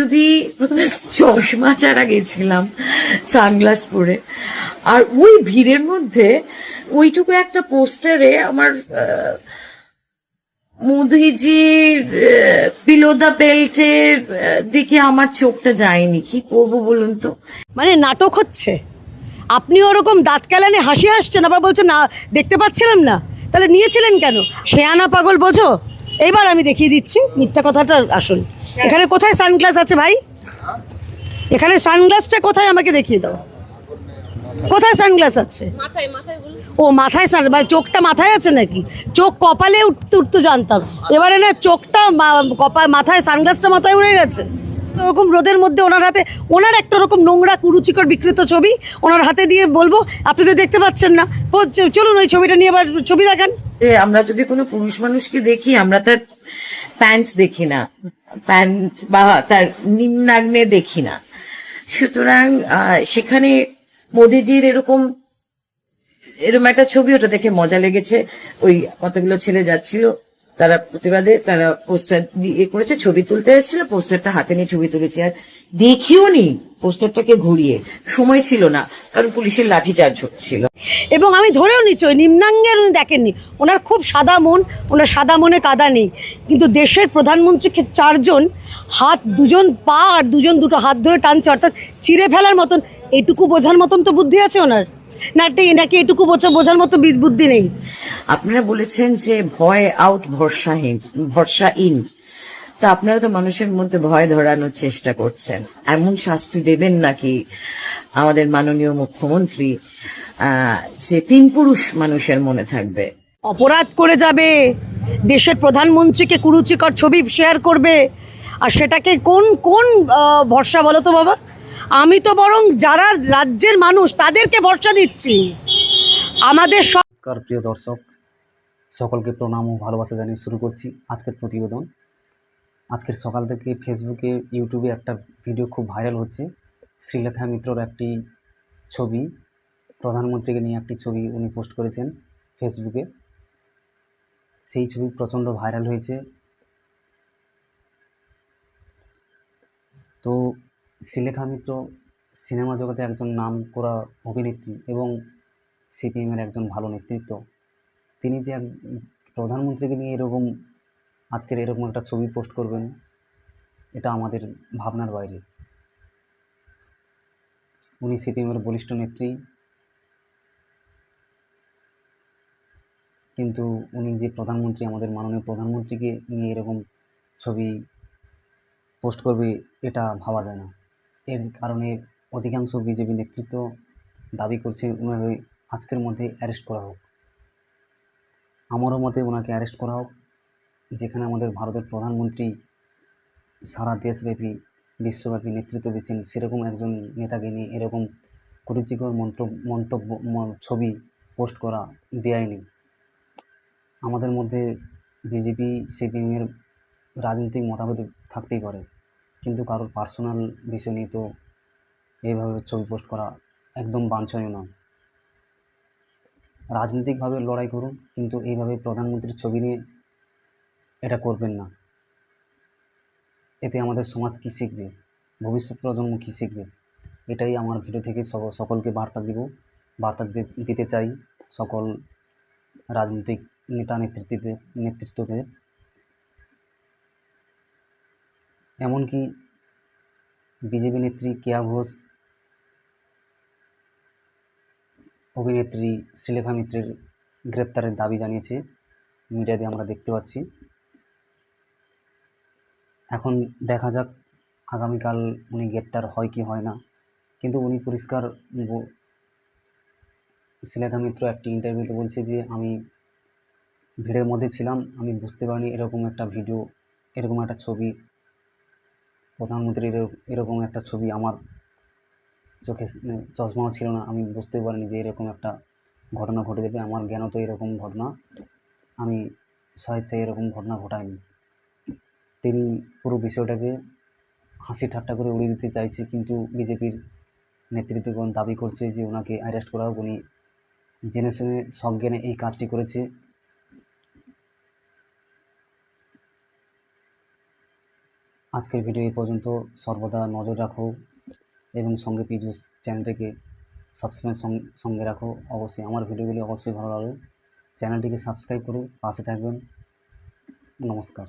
যদি প্রথমে চশমা ছাড়া গেছিলাম সানগ্লাস পরে, আর ওই ভিড়ের মধ্যে ওইটুকু একটা পোস্টারে আমার মোদিজির বিলো দ্য বেল্টের দিকে আমার চোখটা যায়নি। কি করবো বলুন তো? মানে নাটক হচ্ছে, আপনি ওরকম দাঁত কেলানে হাসি হাসছেন, আবার বলছেন না দেখতে পাচ্ছিলাম না, তাহলে নিয়েছিলেন কেন? শেয়ানা পাগল বোঝো। এইবার আমি দেখিয়ে দিচ্ছি মিথ্যা কথাটা আসল। এখানে কোথায় সানগ্লাস আছে ভাই? এখানে সানগ্লাসটা কোথায় আমাকে দেখিয়ে দাও, কোথায় সানগ্লাস আছে? ও মাথায় মানে চোখটা মাথায় আছে নাকি? চোখ কপালে উঠতে উঠতে জানতাম, এবারে না চোখটা মাথায়, সানগ্লাসটা মাথায় উড়ে গেছে। ওরকম রোদের মধ্যে ওনার হাতে, ওনার একটা রকম নোংরা কুরুচিকর বিকৃত ছবি ওনার হাতে দিয়ে বলবো আপনি তো দেখতে পাচ্ছেন না, চলুন ওই ছবিটা নিয়ে আবার ছবি দেখান। আমরা যদি কোনো পুরুষ মানুষকে দেখি, আমরা তার প্যান্টস দেখি না, প্যান্ট বা তার নিম্নাগ্নে দেখি না। সুতরাং সেখানে মোদিজির এরকম একটা ছবি, ওটা দেখে মজা লেগেছে। ওই কতগুলো ছেলে যাচ্ছিল, তারা প্রতিবাদে তারা পোস্টার দিয়ে করেছে, ছবি তুলতে এসেছিল, পোস্টারটা হাতে নিয়ে ছবি তুলেছে। আর দেখিও নি পোস্টারটাকে ঘুরিয়ে, সময় ছিল না, কারণ পুলিশের লাঠিচার্জ হচ্ছিল। এবং আমি ধরেও নিচ্ছি ওই নিম্নাঙ্গের উনি দেখেননি, ওনার খুব সাদা মন, ওনার সাদা মনে কাদা নেই। কিন্তু দেশের প্রধানমন্ত্রীকে চারজন হাত, দুজন পা আর দুজন দুটো হাত ধরে টানছে, অর্থাৎ চিড়ে ফেলার মতন, এটুকু বোঝার মতন তো বুদ্ধি আছে ওনার, নাকি এটুকু বোঝার মতো বুদ্ধি নেই? আপনারা বলেছেন যে ভয় আউট ভরসা ইন, তা আপনারা তো মানুষের মধ্যে ভয় ধরানোর চেষ্টা করছেন। এমন শাস্তি দেবেন নাকি আমাদের মাননীয় মুখ্যমন্ত্রী যে তিন পুরুষ মানুষের মনে থাকবে? অপরাধ করে যাবে, দেশের প্রধানমন্ত্রীকে কুরুচিকর ছবি শেয়ার করবে, আর সেটাকে কোন কোন ভরসা বলো তো বাবা? আমি তো বরং যারা রাজ্যের মানুষ তাদেরকে ভরসা দিচ্ছি। আমাদের নমস্কার প্রিয় দর্শক, সকলকে প্রণাম ও ভালোবাসা জানিয়ে শুরু করছি আজকের প্রতিবেদন। আজকের সকাল থেকে ফেসবুকে, ইউটিউবে একটা ভিডিও খুব ভাইরাল হচ্ছে। শ্রীলেখা মিত্রর একটি ছবি, প্রধানমন্ত্রীকে নিয়ে একটি ছবি উনি পোস্ট করেছেন ফেসবুকে। সেই ছবি প্রচণ্ড ভাইরাল হয়েছে। তো শ্রীলেখা মিত্র সিনেমা জগতে একজন নাম করা অভিনেত্রী এবং সিপিএমের একজন ভালো নেতৃত্ব। তিনি যে প্রধানমন্ত্রীকে নিয়ে আজকের এরকম একটা ছবি পোস্ট করবেন, এটা আমাদের ভাবনার বাইরে। উনি সিপিএমের বলিষ্ঠ নেত্রী, কিন্তু উনি যে প্রধানমন্ত্রী, আমাদের মাননীয় প্রধানমন্ত্রীকে নিয়ে এরকম ছবি পোস্ট করবে, এটা ভাবা যায় না। এর কারণে অধিকাংশ বিজেপি নেতৃত্ব দাবি করছে ওনাকে আজকের মধ্যে অ্যারেস্ট করা হোক। আমারও মতে ওনাকে অ্যারেস্ট করা হোক। যেখানে আমাদের ভারতের প্রধানমন্ত্রী সারা দেশব্যাপী, বিশ্বব্যাপী নেতৃত্ব দিচ্ছেন, সেরকম একজন নেতাকে নিয়ে এরকম কুরুচিকর মন্তব্য, ছবি পোস্ট করা বেআইনি। আমাদের মধ্যে বিজেপি সিপিএমের রাজনৈতিক মতামত থাকতেই পারে, কিন্তু কারোর পার্সোনাল বিষয় নিয়ে তো এইভাবে ছবি পোস্ট করা একদম বাঞ্ছনীয় নয়। রাজনৈতিকভাবে লড়াই করুন, কিন্তু এইভাবে প্রধানমন্ত্রীর ছবি নিয়ে এটা করবেন না। এতে আমাদের সমাজ কী শিখবে, ভবিষ্যৎ প্রজন্ম কী শিখবে? এটাই আমার ভিডিও থেকে সকলকে বার্তা দিতে চাই, সকল রাজনৈতিক নেতা নেতৃত্বদের। এমনকি বিজেপি নেত্রী কেয়া ঘোষ, অভিনেত্রী শ্রীলেখা মিত্রের গ্রেপ্তারের দাবি জানিয়েছে, মিডিয়াতে আমরা দেখতে পাচ্ছি। এখন দেখা যাক আগামীকাল উনি গ্রেপ্তার হয় কি হয় না। কিন্তু উনি পরিষ্কার, শ্রীলেখা মিত্র একটি ইন্টারভিউতে বলছে যে আমি ভিড়ের মধ্যে ছিলাম, আমি বুঝতে পারিনি এরকম একটা ভিডিও, এরকম একটা ছবি, প্রধানমন্ত্রীর এরকম একটা ছবি আমার চোখে, চশমাও ছিল না, আমি বুঝতে পারিনি যে এরকম একটা ঘটনা ঘটে যাবে। আমার জ্ঞানত এরকম ঘটনা, আমি স্বেচ্ছায় এরকম ঘটনা ঘটাইনি। তিনি পুরো বিষয়টাকে হাসি ঠাট্টা করে উড়িয়ে দিতে চাইছে, কিন্তু বিজেপির নেতৃত্বগণ দাবি করছে যে ওনাকে অ্যারেস্ট করা হোক। উনি জেনে শুনে সজ্ঞানে এই কাজটি করেছে। আজকের ভিডিও এই পর্যন্ত। সর্বদা নজর রাখো এবং সঙ্গে পিজুস চ্যানেলটিকে সবসময় সঙ্গে রাখো। অবশ্যই আমার ভিডিওগুলি অবশ্যই ভালো লাগবে। চ্যানেলটিকে সাবস্ক্রাইব করে পাশে থাকবেন। নমস্কার।